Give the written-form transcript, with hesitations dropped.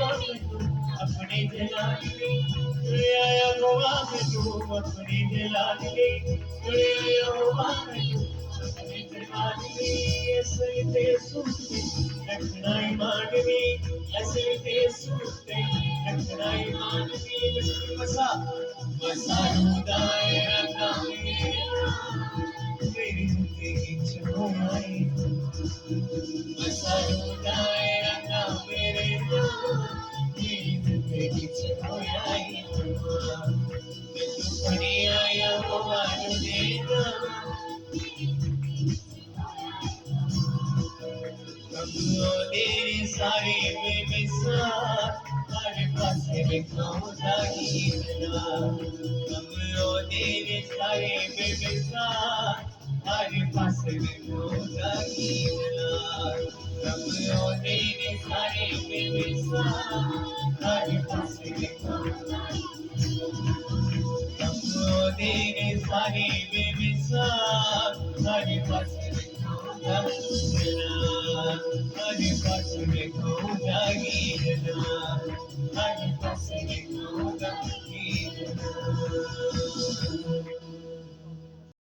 अपने जलाने जुड़े आया हुआ मैं तू अपने जलाने जुड़े आया हुआ मैं तू अपने जलाने ऐसे ते सुनते रखना मानवी ऐसे ते सुनते रखना मानवी मसा मसा रुदाए रखना मेरी तेरी चोराई मसा रुदाए रखना मेरे मेरी चोराई मैं तो पड़ी आया हुआ देना तेरे सारे बेमिसाल हर पासे में खाऊंगा हीरा कमरों तेरे सारे बेमिसाल हर पासे में खाऊंगा हीरा कमरों तेरे सारे बेमिसाल हर पासे में खाऊंगा कमरों तेरे सारे बेमिसाल हर पासे में खाऊंगा हीरा हर पास में खो जाएगी ना